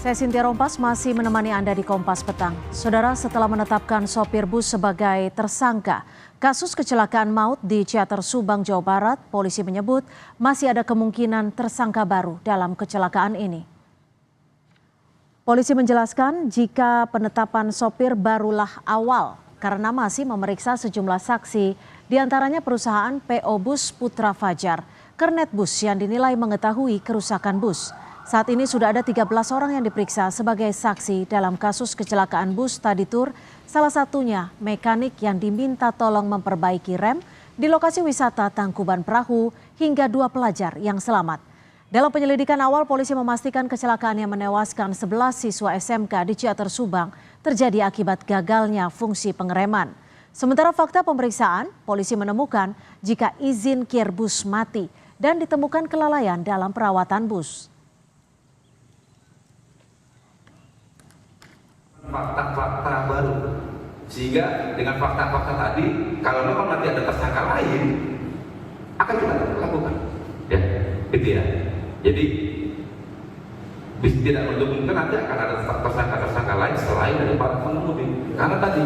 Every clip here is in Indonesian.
Saya Cynthia Rompas masih menemani Anda di Kompas Petang. Saudara, setelah menetapkan sopir bus sebagai tersangka kasus kecelakaan maut di Ciater Subang, Jawa Barat, polisi menyebut masih ada kemungkinan tersangka baru dalam kecelakaan ini. Polisi menjelaskan jika penetapan sopir barulah awal karena masih memeriksa sejumlah saksi, diantaranya perusahaan PO Bus Putra Fajar, kernet bus yang dinilai mengetahui kerusakan bus. Saat ini sudah ada 13 orang yang diperiksa sebagai saksi dalam kasus kecelakaan bus tadi tur, salah satunya mekanik yang diminta tolong memperbaiki rem di lokasi wisata Tangkuban Perahu hingga 2 pelajar yang selamat. Dalam penyelidikan awal, polisi memastikan kecelakaan yang menewaskan 11 siswa SMK di Ciater Subang terjadi akibat gagalnya fungsi pengereman. Sementara fakta pemeriksaan, polisi menemukan jika izin kir bus mati dan ditemukan kelalaian dalam perawatan bus. Fakta-fakta baru, sehingga dengan fakta-fakta tadi, kalau memang nanti ada tersangka lain, akan kita lakukan, ya, gitu ya. Jadi tidak menutup nanti akan ada tersangka lain selain dari para pengemudi, karena tadi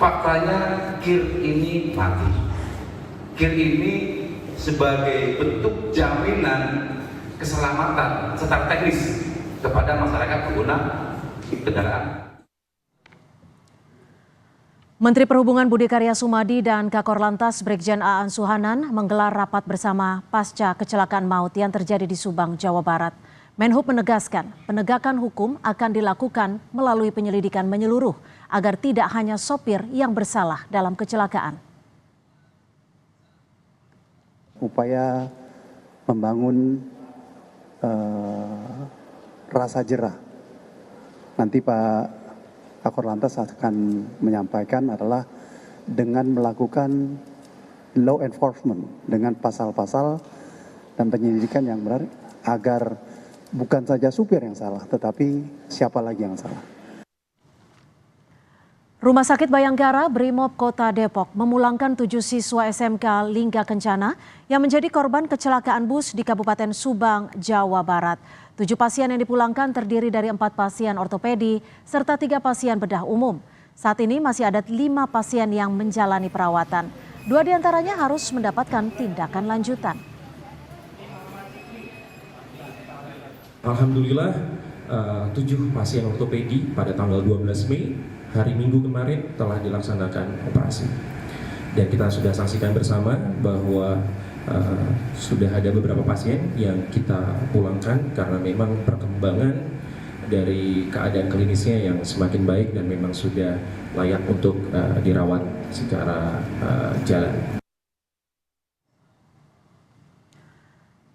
faktanya kir ini mati. Kir ini sebagai bentuk jaminan keselamatan secara teknis kepada masyarakat pengguna kendaraan. Menteri Perhubungan Budi Karya Sumadi dan Kakor Lantas Brigjen Aan Suhanan menggelar rapat bersama pasca kecelakaan maut yang terjadi di Subang, Jawa Barat. Menhub menegaskan penegakan hukum akan dilakukan melalui penyelidikan menyeluruh agar tidak hanya sopir yang bersalah dalam kecelakaan. Upaya membangun rasa jerah. Nanti Pak Kakor Lantas akan menyampaikan adalah dengan melakukan law enforcement dengan pasal-pasal dan penyelidikan yang benar agar bukan saja supir yang salah tetapi siapa lagi yang salah. Rumah Sakit Bayangkara Brimob Kota Depok memulangkan 7 siswa SMK Lingga Kencana yang menjadi korban kecelakaan bus di Kabupaten Subang, Jawa Barat. 7 pasien yang dipulangkan terdiri dari 4 pasien ortopedi serta 3 pasien bedah umum. Saat ini masih ada 5 pasien yang menjalani perawatan. 2 diantaranya harus mendapatkan tindakan lanjutan. Alhamdulillah 7 pasien ortopedi pada tanggal 12 Mei hari Minggu kemarin telah dilaksanakan operasi. Dan kita sudah saksikan bersama bahwa sudah ada beberapa pasien yang kita pulangkan karena memang perkembangan dari keadaan klinisnya yang semakin baik dan memang sudah layak untuk dirawat secara jalan.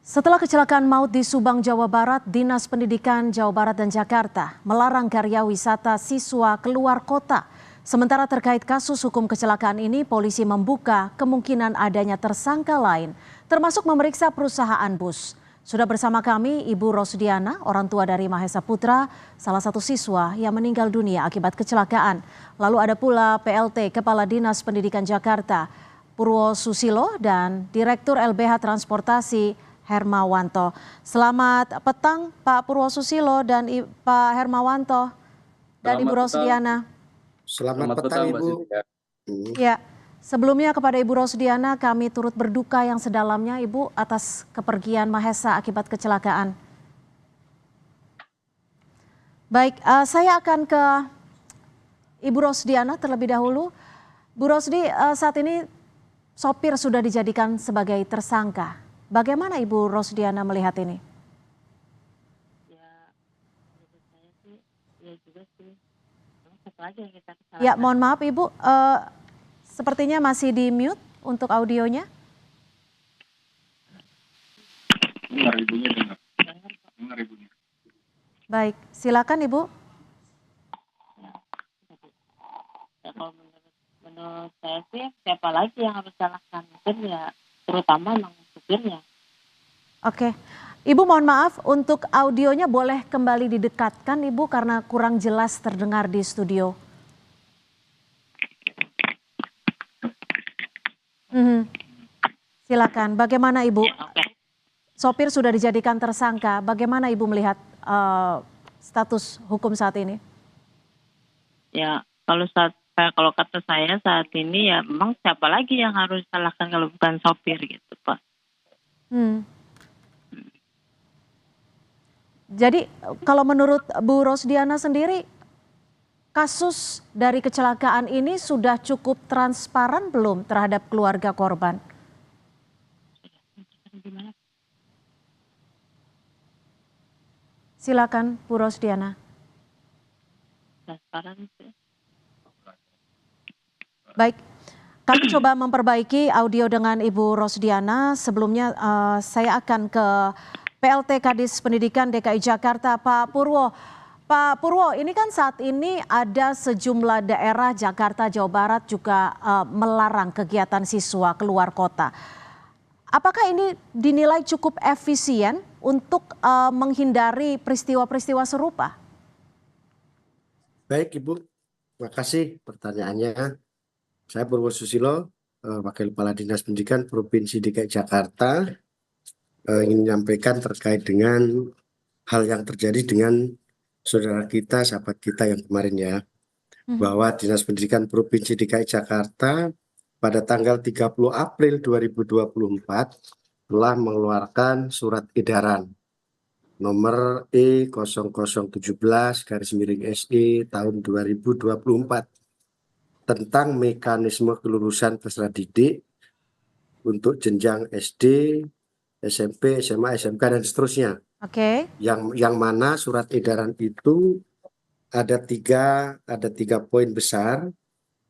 Setelah kecelakaan maut di Subang, Jawa Barat, Dinas Pendidikan Jawa Barat dan Jakarta melarang karya wisata siswa keluar kota. Sementara terkait kasus hukum kecelakaan ini, polisi membuka kemungkinan adanya tersangka lain, termasuk memeriksa perusahaan bus. Sudah bersama kami Ibu Rosdiana, orang tua dari Mahesa Putra, salah satu siswa yang meninggal dunia akibat kecelakaan. Lalu ada pula PLT, Kepala Dinas Pendidikan Jakarta, Purwosusilo, dan Direktur LBH Transportasi, Hermawanto. Selamat petang Pak Purwosusilo dan Pak Hermawanto dan Ibu Rosdiana. Selamat petang Ibu. Ya, sebelumnya kepada Ibu Rosdiana kami turut berduka yang sedalamnya Ibu atas kepergian Mahesa akibat kecelakaan. Baik, saya akan ke Ibu Rosdiana terlebih dahulu. Bu Rosdi, saat ini sopir sudah dijadikan sebagai tersangka. Bagaimana Ibu Rosdiana melihat ini? Ya, menurut saya sih, ya juga sih. Satu aja yang kita kesalahan. Ya, mohon maaf Ibu, sepertinya masih di mute untuk audionya. Dengar ibunya, dengar ibunya. Baik, silakan Ibu. Ya, kalau menurut saya sih, siapa lagi yang harus salahkan? Mungkin ya, terutama memang supirnya. Oke, Ibu mohon maaf untuk audionya boleh kembali didekatkan Ibu karena kurang jelas terdengar di studio. Silakan, bagaimana Ibu? Sopir sudah dijadikan tersangka, bagaimana Ibu melihat status hukum saat ini? Ya kalau kata saya saat ini ya memang siapa lagi yang harus disalahkan kalau bukan sopir gitu Pak. Hmm. Jadi kalau menurut Bu Rosdiana sendiri, kasus dari kecelakaan ini sudah cukup transparan belum terhadap keluarga korban? Gimana? Silakan Bu Rosdiana. Transparan sih. Baik, kami coba memperbaiki audio dengan Ibu Rosdiana. Sebelumnya saya akan ke PLT Kadis Pendidikan DKI Jakarta, Pak Purwo. Pak Purwo, ini kan saat ini ada sejumlah daerah Jakarta, Jawa Barat juga melarang kegiatan siswa keluar kota. Apakah ini dinilai cukup efisien untuk menghindari peristiwa-peristiwa serupa? Baik Ibu, terima kasih pertanyaannya. Saya Purwo Susilo, Wakil Kepala Dinas Pendidikan Provinsi DKI Jakarta, ingin menyampaikan terkait dengan hal yang terjadi dengan saudara kita, sahabat kita yang kemarin ya, bahwa Dinas Pendidikan Provinsi DKI Jakarta pada tanggal 30 April 2024 telah mengeluarkan surat edaran nomor E0017/SE tahun 2024 tentang mekanisme kelulusan peserta didik untuk jenjang SD, SMP, SMA, SMK dan seterusnya. Oke. Yang mana surat edaran itu ada tiga poin besar,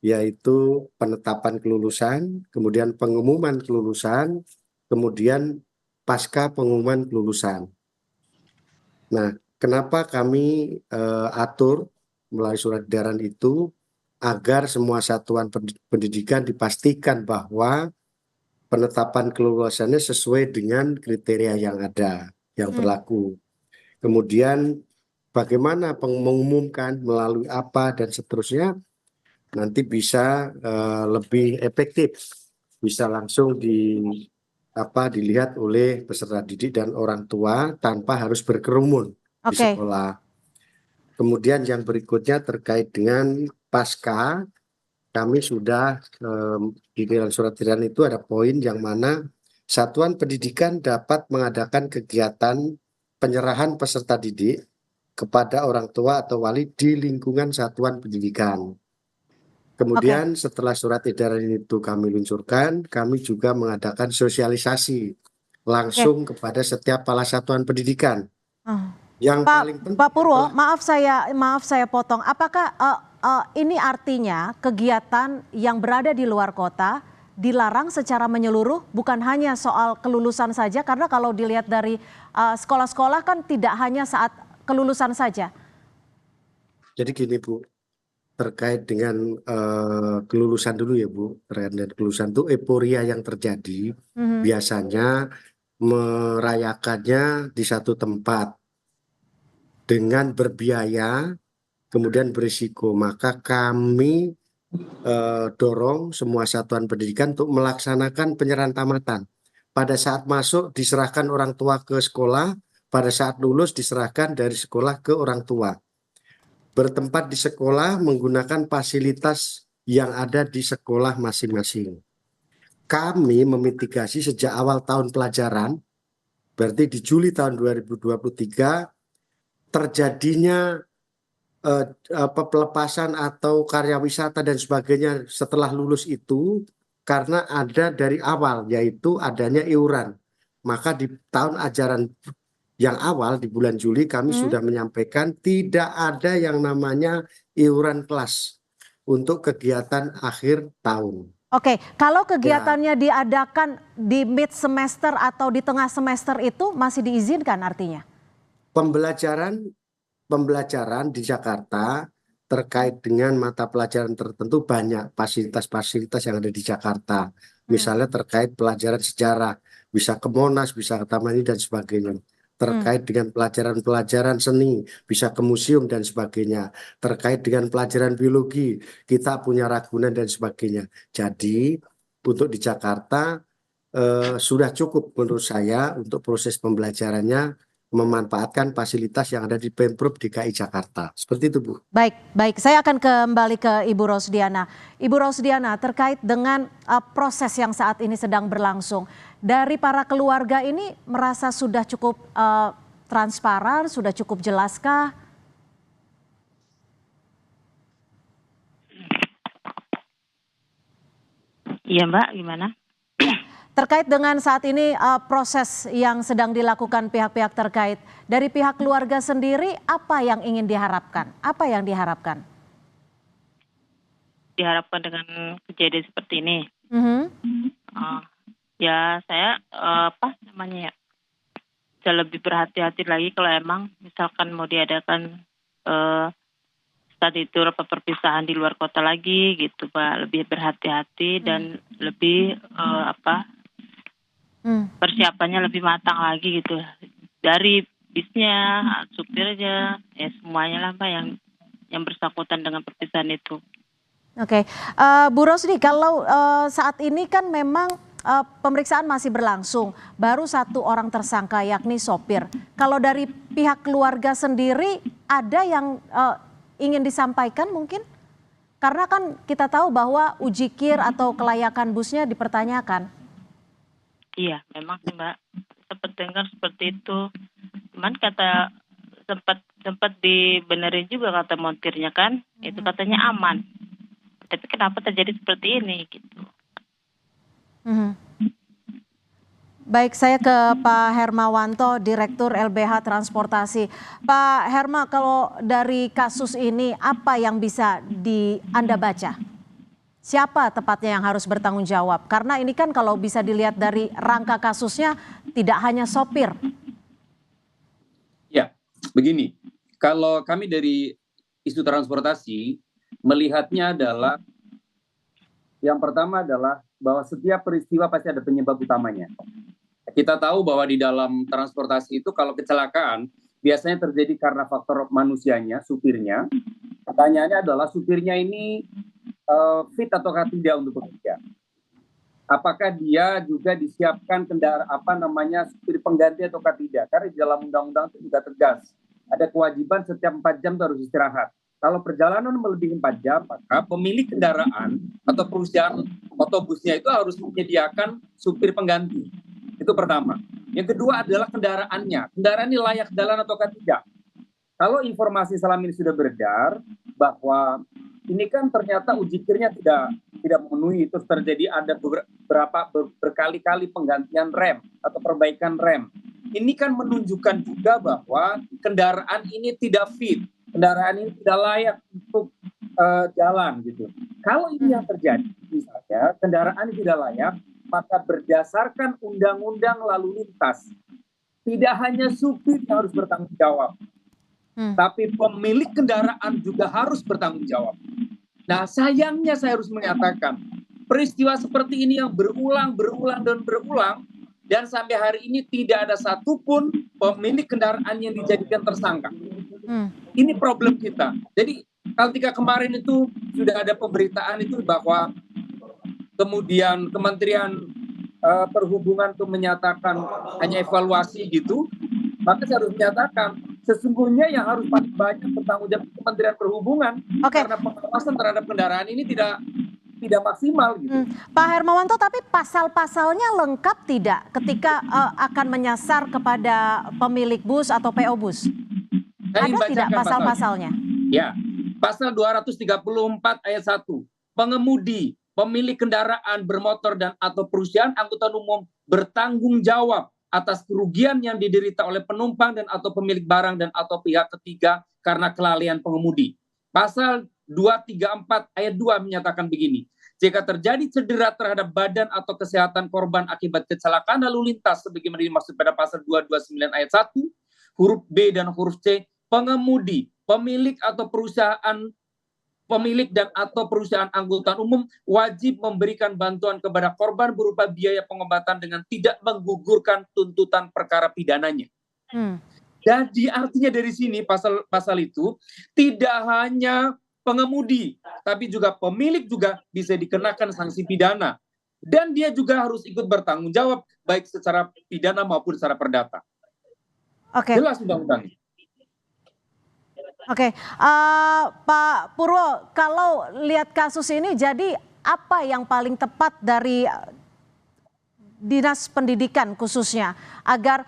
yaitu penetapan kelulusan, kemudian pengumuman kelulusan, kemudian pasca pengumuman kelulusan. Nah, kenapa kami atur melalui surat edaran itu agar semua satuan pendidikan dipastikan bahwa penetapan kelulusannya sesuai dengan kriteria yang ada, yang berlaku. Kemudian bagaimana mengumumkan melalui apa dan seterusnya nanti bisa lebih efektif, bisa langsung dilihat oleh peserta didik dan orang tua tanpa harus berkerumun di sekolah. Kemudian yang berikutnya terkait dengan pasca, kami sudah di dalam surat edaran itu ada poin yang mana satuan pendidikan dapat mengadakan kegiatan penyerahan peserta didik kepada orang tua atau wali di lingkungan satuan pendidikan. Kemudian setelah surat edaran itu kami luncurkan, kami juga mengadakan sosialisasi langsung kepada setiap kepala satuan pendidikan. Yang paling penting, Pak Purwo, maaf saya potong. Apakah ini artinya kegiatan yang berada di luar kota dilarang secara menyeluruh, bukan hanya soal kelulusan saja, karena kalau dilihat dari sekolah-sekolah kan tidak hanya saat kelulusan saja. Jadi gini Bu, terkait dengan kelulusan dulu ya Bu, terkait dengan kelulusan itu euforia yang terjadi biasanya merayakannya di satu tempat dengan berbiaya, kemudian berisiko. Maka kami dorong semua satuan pendidikan untuk melaksanakan penyerahan tamatan. Pada saat masuk diserahkan orang tua ke sekolah, pada saat lulus diserahkan dari sekolah ke orang tua. Bertempat di sekolah menggunakan fasilitas yang ada di sekolah masing-masing. Kami memitigasi sejak awal tahun pelajaran, berarti di Juli tahun 2023, terjadinya pelepasan atau karya wisata dan sebagainya setelah lulus itu karena ada dari awal, yaitu adanya iuran. Maka di tahun ajaran yang awal di bulan Juli kami sudah menyampaikan tidak ada yang namanya iuran kelas untuk kegiatan akhir tahun. Oke, kalau kegiatannya diadakan di mid semester atau di tengah semester itu masih diizinkan artinya? Pembelajaran di Jakarta terkait dengan mata pelajaran tertentu banyak fasilitas-fasilitas yang ada di Jakarta. Misalnya terkait pelajaran sejarah, bisa ke Monas, bisa ke Taman Mini dan sebagainya. Terkait dengan pelajaran-pelajaran seni, bisa ke museum dan sebagainya. Terkait dengan pelajaran biologi, kita punya Ragunan dan sebagainya. Jadi untuk di Jakarta sudah cukup menurut saya untuk proses pembelajarannya memanfaatkan fasilitas yang ada di Pemprov DKI Jakarta. Seperti itu, Bu. Baik. Saya akan kembali ke Ibu Rosdiana. Ibu Rosdiana, terkait dengan proses yang saat ini sedang berlangsung, dari para keluarga ini merasa sudah cukup transparan, sudah cukup jelaskah? Iya Mbak, gimana? Terkait dengan saat ini proses yang sedang dilakukan pihak-pihak terkait, dari pihak keluarga sendiri apa yang ingin diharapkan? Apa yang diharapkan? Diharapkan dengan kejadian seperti ini. Ya saya apa namanya ya, bisa lebih berhati-hati lagi kalau emang misalkan mau diadakan tadi itu perpisahan di luar kota lagi gitu Pak, lebih berhati-hati dan lebih persiapannya lebih matang lagi gitu, dari bisnya, supirnya, ya semuanya lah Pak yang bersangkutan dengan perpisahan itu. Oke, Bu Rosdi, kalau saat ini kan memang pemeriksaan masih berlangsung, baru satu orang tersangka yakni sopir. Kalau dari pihak keluarga sendiri ada yang ingin disampaikan mungkin? Karena kan kita tahu bahwa uji kir atau kelayakan busnya dipertanyakan. Iya, memang sih Mbak, sempat dengar seperti itu. Cuman kata sempat dibenerin juga kata montirnya kan, itu katanya aman. Tapi kenapa terjadi seperti ini gitu? Baik, saya ke Pak Hermawanto, Direktur LBH Transportasi. Pak Herma, kalau dari kasus ini apa yang bisa Anda baca? Siapa tepatnya yang harus bertanggung jawab? Karena ini kan kalau bisa dilihat dari rangka kasusnya tidak hanya sopir. Ya, begini. Kalau kami dari isu transportasi melihatnya adalah yang pertama adalah bahwa setiap peristiwa pasti ada penyebab utamanya. Kita tahu bahwa di dalam transportasi itu kalau kecelakaan biasanya terjadi karena faktor manusianya, supirnya. Pertanyaannya adalah supirnya ini fit atau tidak untuk bekerja. Apakah dia juga disiapkan supir pengganti atau tidak? Karena di dalam undang-undang itu juga tegas. Ada kewajiban setiap 4 jam itu harus istirahat. Kalau perjalanan melebihi 4 jam, maka pemilik kendaraan atau perusahaan otobusnya itu harus menyediakan supir pengganti. Itu pertama. Yang kedua adalah kendaraannya. Kendaraan ini layak jalan atau tidak. Kalau informasi selama ini sudah beredar bahwa ini kan ternyata uji kirnya tidak memenuhi, terus terjadi ada berkali-kali penggantian rem atau perbaikan rem. Ini kan menunjukkan juga bahwa kendaraan ini tidak fit, kendaraan ini tidak layak untuk jalan gitu. Kalau ini yang terjadi, misalnya kendaraan ini tidak layak, maka berdasarkan undang-undang lalu lintas, tidak hanya supir yang harus bertanggung jawab, tapi pemilik kendaraan juga harus bertanggung jawab. Nah, sayangnya saya harus menyatakan peristiwa seperti ini yang berulang dan sampai hari ini tidak ada satupun pemilik kendaraan yang dijadikan tersangka. Ini problem kita. Jadi ketika kemarin itu sudah ada pemberitaan itu bahwa kemudian Kementerian Perhubungan itu menyatakan hanya evaluasi gitu, maka saya harus menyatakan sesungguhnya yang harus paling banyak bertanggung jawab Kementerian Perhubungan, karena pengawasan terhadap kendaraan ini tidak maksimal gitu. Pak Hermawanto, tapi pasal-pasalnya lengkap tidak ketika akan menyasar kepada pemilik bus atau PO bus? Ada tidak pasal-pasalnya? Ya, pasal 234 ayat 1. Pengemudi, pemilik kendaraan bermotor dan atau perusahaan angkutan umum bertanggung jawab atas kerugian yang diderita oleh penumpang dan atau pemilik barang dan atau pihak ketiga karena kelalaian pengemudi. Pasal 234 ayat 2 menyatakan begini. Jika terjadi cedera terhadap badan atau kesehatan korban akibat kecelakaan lalu lintas sebagaimana dimaksud pada pasal 229 ayat 1, huruf B dan huruf C, pengemudi, pemilik dan atau perusahaan angkutan umum wajib memberikan bantuan kepada korban berupa biaya pengobatan dengan tidak menggugurkan tuntutan perkara pidananya. Jadi artinya dari sini pasal itu tidak hanya pengemudi, tapi juga pemilik juga bisa dikenakan sanksi pidana. Dan dia juga harus ikut bertanggung jawab baik secara pidana maupun secara perdata. Oke. Jelas undang-undang. Oke, Pak Purwo, kalau lihat kasus ini, jadi apa yang paling tepat dari Dinas Pendidikan khususnya agar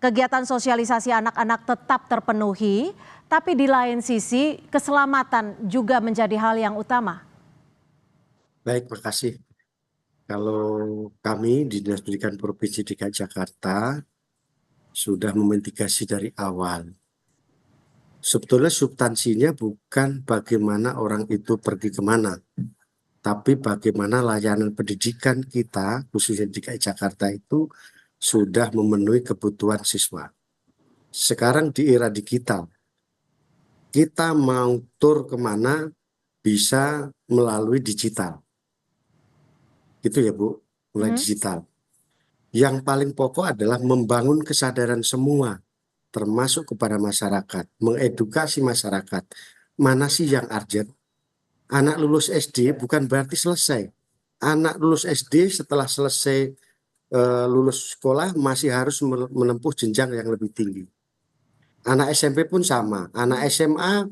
kegiatan sosialisasi anak-anak tetap terpenuhi, tapi di lain sisi keselamatan juga menjadi hal yang utama? Baik, makasih. Kalau kami di Dinas Pendidikan Provinsi DKI Jakarta sudah memitigasi dari awal. Sebetulnya substansinya bukan bagaimana orang itu pergi kemana, tapi bagaimana layanan pendidikan kita, khususnya di DKI Jakarta itu sudah memenuhi kebutuhan siswa. Sekarang di era digital, kita mau tur kemana bisa melalui digital. Gitu ya Bu, mulai digital. Yang paling pokok adalah membangun kesadaran semua, termasuk kepada masyarakat, mengedukasi masyarakat. Mana sih yang urgent? Anak lulus SD bukan berarti selesai. Anak lulus SD setelah selesai lulus sekolah masih harus menempuh jenjang yang lebih tinggi. Anak SMP pun sama. Anak SMA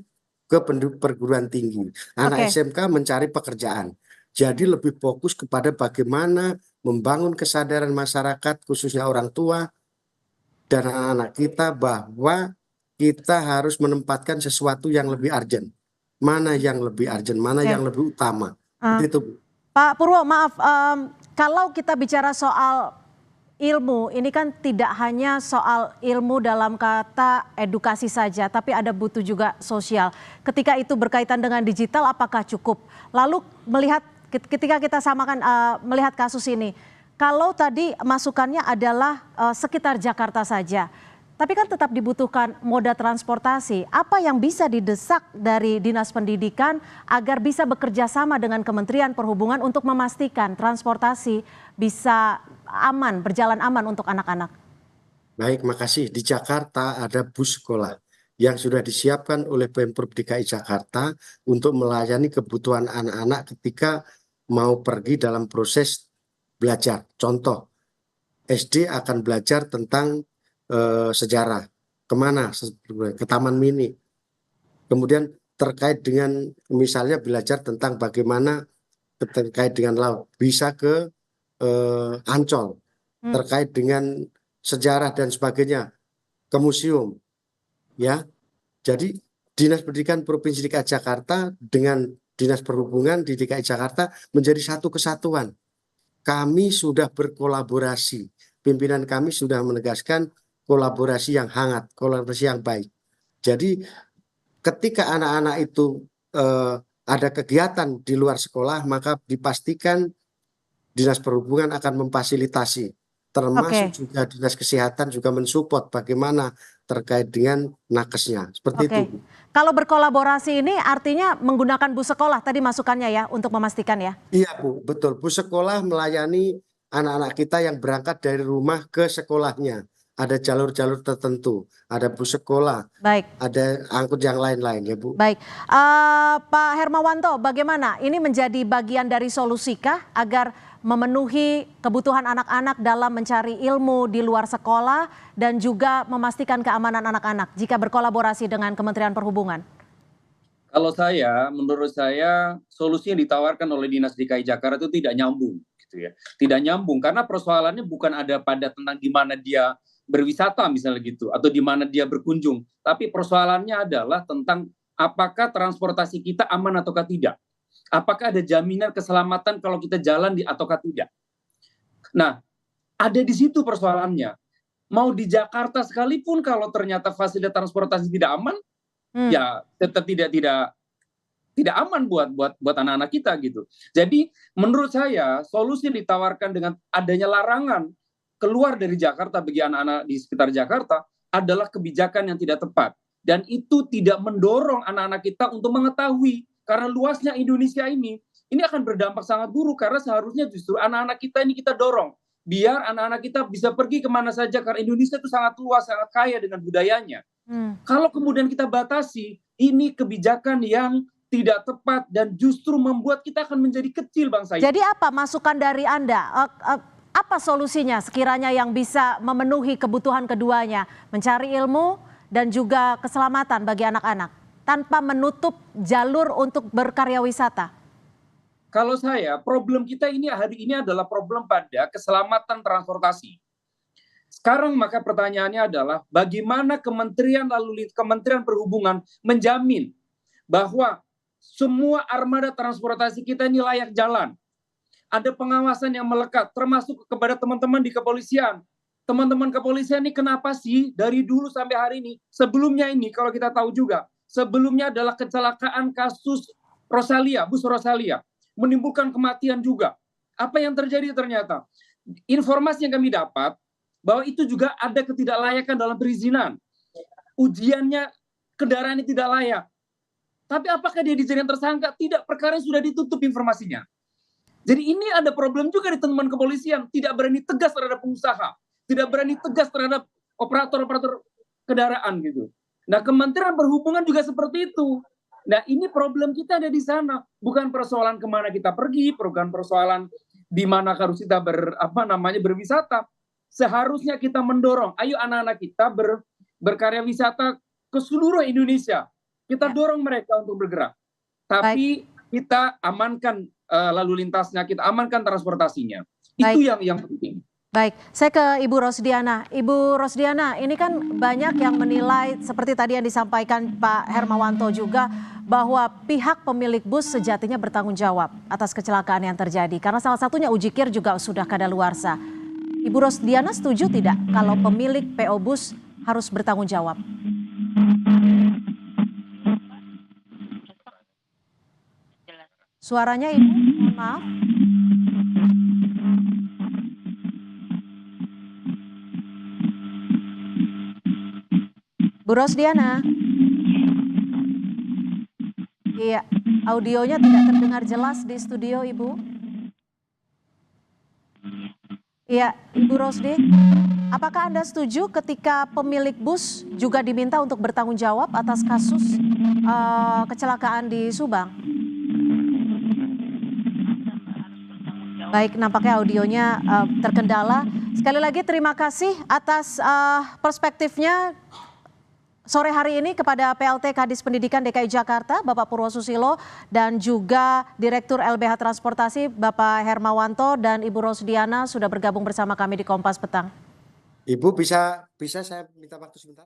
ke perguruan tinggi. Anak SMK mencari pekerjaan. Jadi lebih fokus kepada bagaimana membangun kesadaran masyarakat, khususnya orang tua dan anak-anak kita, bahwa kita harus menempatkan sesuatu yang lebih urgent. Mana yang lebih urgent, mana yang lebih utama. Itu, Bu. Pak Purwo, maaf, kalau kita bicara soal ilmu, ini kan tidak hanya soal ilmu dalam kata edukasi saja, tapi ada butuh juga sosial. Ketika itu berkaitan dengan digital, apakah cukup? Lalu ketika kita samakan melihat kasus ini, kalau tadi masukannya adalah sekitar Jakarta saja, tapi kan tetap dibutuhkan moda transportasi. Apa yang bisa didesak dari Dinas Pendidikan agar bisa bekerja sama dengan Kementerian Perhubungan untuk memastikan transportasi bisa aman, berjalan aman untuk anak-anak? Baik, makasih. Di Jakarta ada bus sekolah yang sudah disiapkan oleh Pemprov DKI Jakarta untuk melayani kebutuhan anak-anak ketika mau pergi dalam proses belajar. Contoh, SD akan belajar tentang sejarah. Kemana? Ke Taman Mini. Kemudian terkait dengan misalnya belajar tentang bagaimana terkait dengan laut, bisa ke Ancol. Terkait dengan sejarah dan sebagainya, ke museum. Ya, jadi Dinas Pendidikan Provinsi DKI Jakarta dengan Dinas Perhubungan di DKI Jakarta menjadi satu kesatuan. Kami sudah berkolaborasi. Pimpinan kami sudah menegaskan kolaborasi yang hangat, kolaborasi yang baik. Jadi ketika anak-anak itu ada kegiatan di luar sekolah, maka dipastikan Dinas Perhubungan akan memfasilitasi. Termasuk juga Dinas Kesehatan juga mensupport bagaimana terkait dengan nakesnya. Seperti itu. Kalau berkolaborasi ini artinya menggunakan bus sekolah, tadi masukannya ya, untuk memastikan ya? Iya Bu, betul. Bus sekolah melayani anak-anak kita yang berangkat dari rumah ke sekolahnya. Ada jalur-jalur tertentu, ada bus sekolah, ada angkut yang lain-lain ya Bu. Baik, Pak Hermawanto, bagaimana ini menjadi bagian dari solusikah agar memenuhi kebutuhan anak-anak dalam mencari ilmu di luar sekolah dan juga memastikan keamanan anak-anak jika berkolaborasi dengan Kementerian Perhubungan? Kalau menurut saya solusi yang ditawarkan oleh Dinas DKI Jakarta itu tidak nyambung, gitu ya. Tidak nyambung karena persoalannya bukan ada pada tentang di mana dia berwisata misalnya gitu, atau di mana dia berkunjung, tapi persoalannya adalah tentang apakah transportasi kita aman ataukah tidak. Apakah ada jaminan keselamatan kalau kita jalan ataukah tidak? Nah, ada di situ persoalannya. Mau di Jakarta sekalipun kalau ternyata fasilitas transportasi tidak aman, ya tetap tidak aman buat anak-anak kita gitu. Jadi menurut saya solusi yang ditawarkan dengan adanya larangan keluar dari Jakarta bagi anak-anak di sekitar Jakarta adalah kebijakan yang tidak tepat. Dan itu tidak mendorong anak-anak kita untuk mengetahui. Karena luasnya Indonesia ini akan berdampak sangat buruk karena seharusnya justru anak-anak kita ini kita dorong biar anak-anak kita bisa pergi kemana saja karena Indonesia itu sangat luas, sangat kaya dengan budayanya. Kalau kemudian kita batasi, ini kebijakan yang tidak tepat dan justru membuat kita akan menjadi kecil bangsa ini. Jadi apa masukan dari Anda? Apa Apa solusinya sekiranya yang bisa memenuhi kebutuhan keduanya, mencari ilmu dan juga keselamatan bagi anak-anak tanpa menutup jalur untuk berkarya wisata? Kalau saya, problem kita ini hari ini adalah problem pada keselamatan transportasi. Sekarang maka pertanyaannya adalah bagaimana Kementerian Perhubungan menjamin bahwa semua armada transportasi kita ini layak jalan. Ada pengawasan yang melekat, termasuk kepada teman-teman di kepolisian. Teman-teman kepolisian ini kenapa sih dari dulu sampai hari ini? Sebelumnya ini kalau kita tahu juga, sebelumnya adalah kecelakaan kasus Rosalia, bus Rosalia, menimbulkan kematian juga. Apa yang terjadi ternyata? Informasi yang kami dapat, bahwa itu juga ada ketidaklayakan dalam perizinan. Ujiannya kendaraan ini tidak layak. Tapi apakah dia dijadikan tersangka? Tidak, perkara sudah ditutup informasinya. Jadi ini ada problem juga di teman kepolisian, tidak berani tegas terhadap pengusaha, tidak berani tegas terhadap operator-operator kendaraan gitu. Nah, Kementerian Perhubungan juga seperti itu. Nah, ini problem kita ada di sana, bukan persoalan kemana kita pergi, bukan persoalan di mana harus kita berwisata. Seharusnya kita mendorong, ayo anak-anak kita berkarya wisata ke seluruh Indonesia. Kita dorong mereka untuk bergerak. Tapi kita amankan lalu lintasnya, kita amankan transportasinya. Itu yang penting. Baik, saya ke Ibu Rosdiana. Ibu Rosdiana, ini kan banyak yang menilai seperti tadi yang disampaikan Pak Hermawanto juga bahwa pihak pemilik bus sejatinya bertanggung jawab atas kecelakaan yang terjadi. Karena salah satunya ujikir juga sudah kadaluarsa. Ibu Rosdiana setuju tidak kalau pemilik PO bus harus bertanggung jawab? Suaranya Ibu, mohon maaf. Bu Rosdiana. Iya, audionya tidak terdengar jelas di studio, Ibu. Iya, Ibu Rosdi, apakah Anda setuju ketika pemilik bus juga diminta untuk bertanggung jawab atas kasus kecelakaan di Subang? Baik, nampaknya audionya terkendala. Sekali lagi terima kasih atas perspektifnya sore hari ini kepada PLT Kadis Pendidikan DKI Jakarta, Bapak Purwosusilo, dan juga Direktur LBH Transportasi, Bapak Hermawanto, dan Ibu Rosdiana sudah bergabung bersama kami di Kompas Petang. Ibu bisa saya minta waktu sebentar?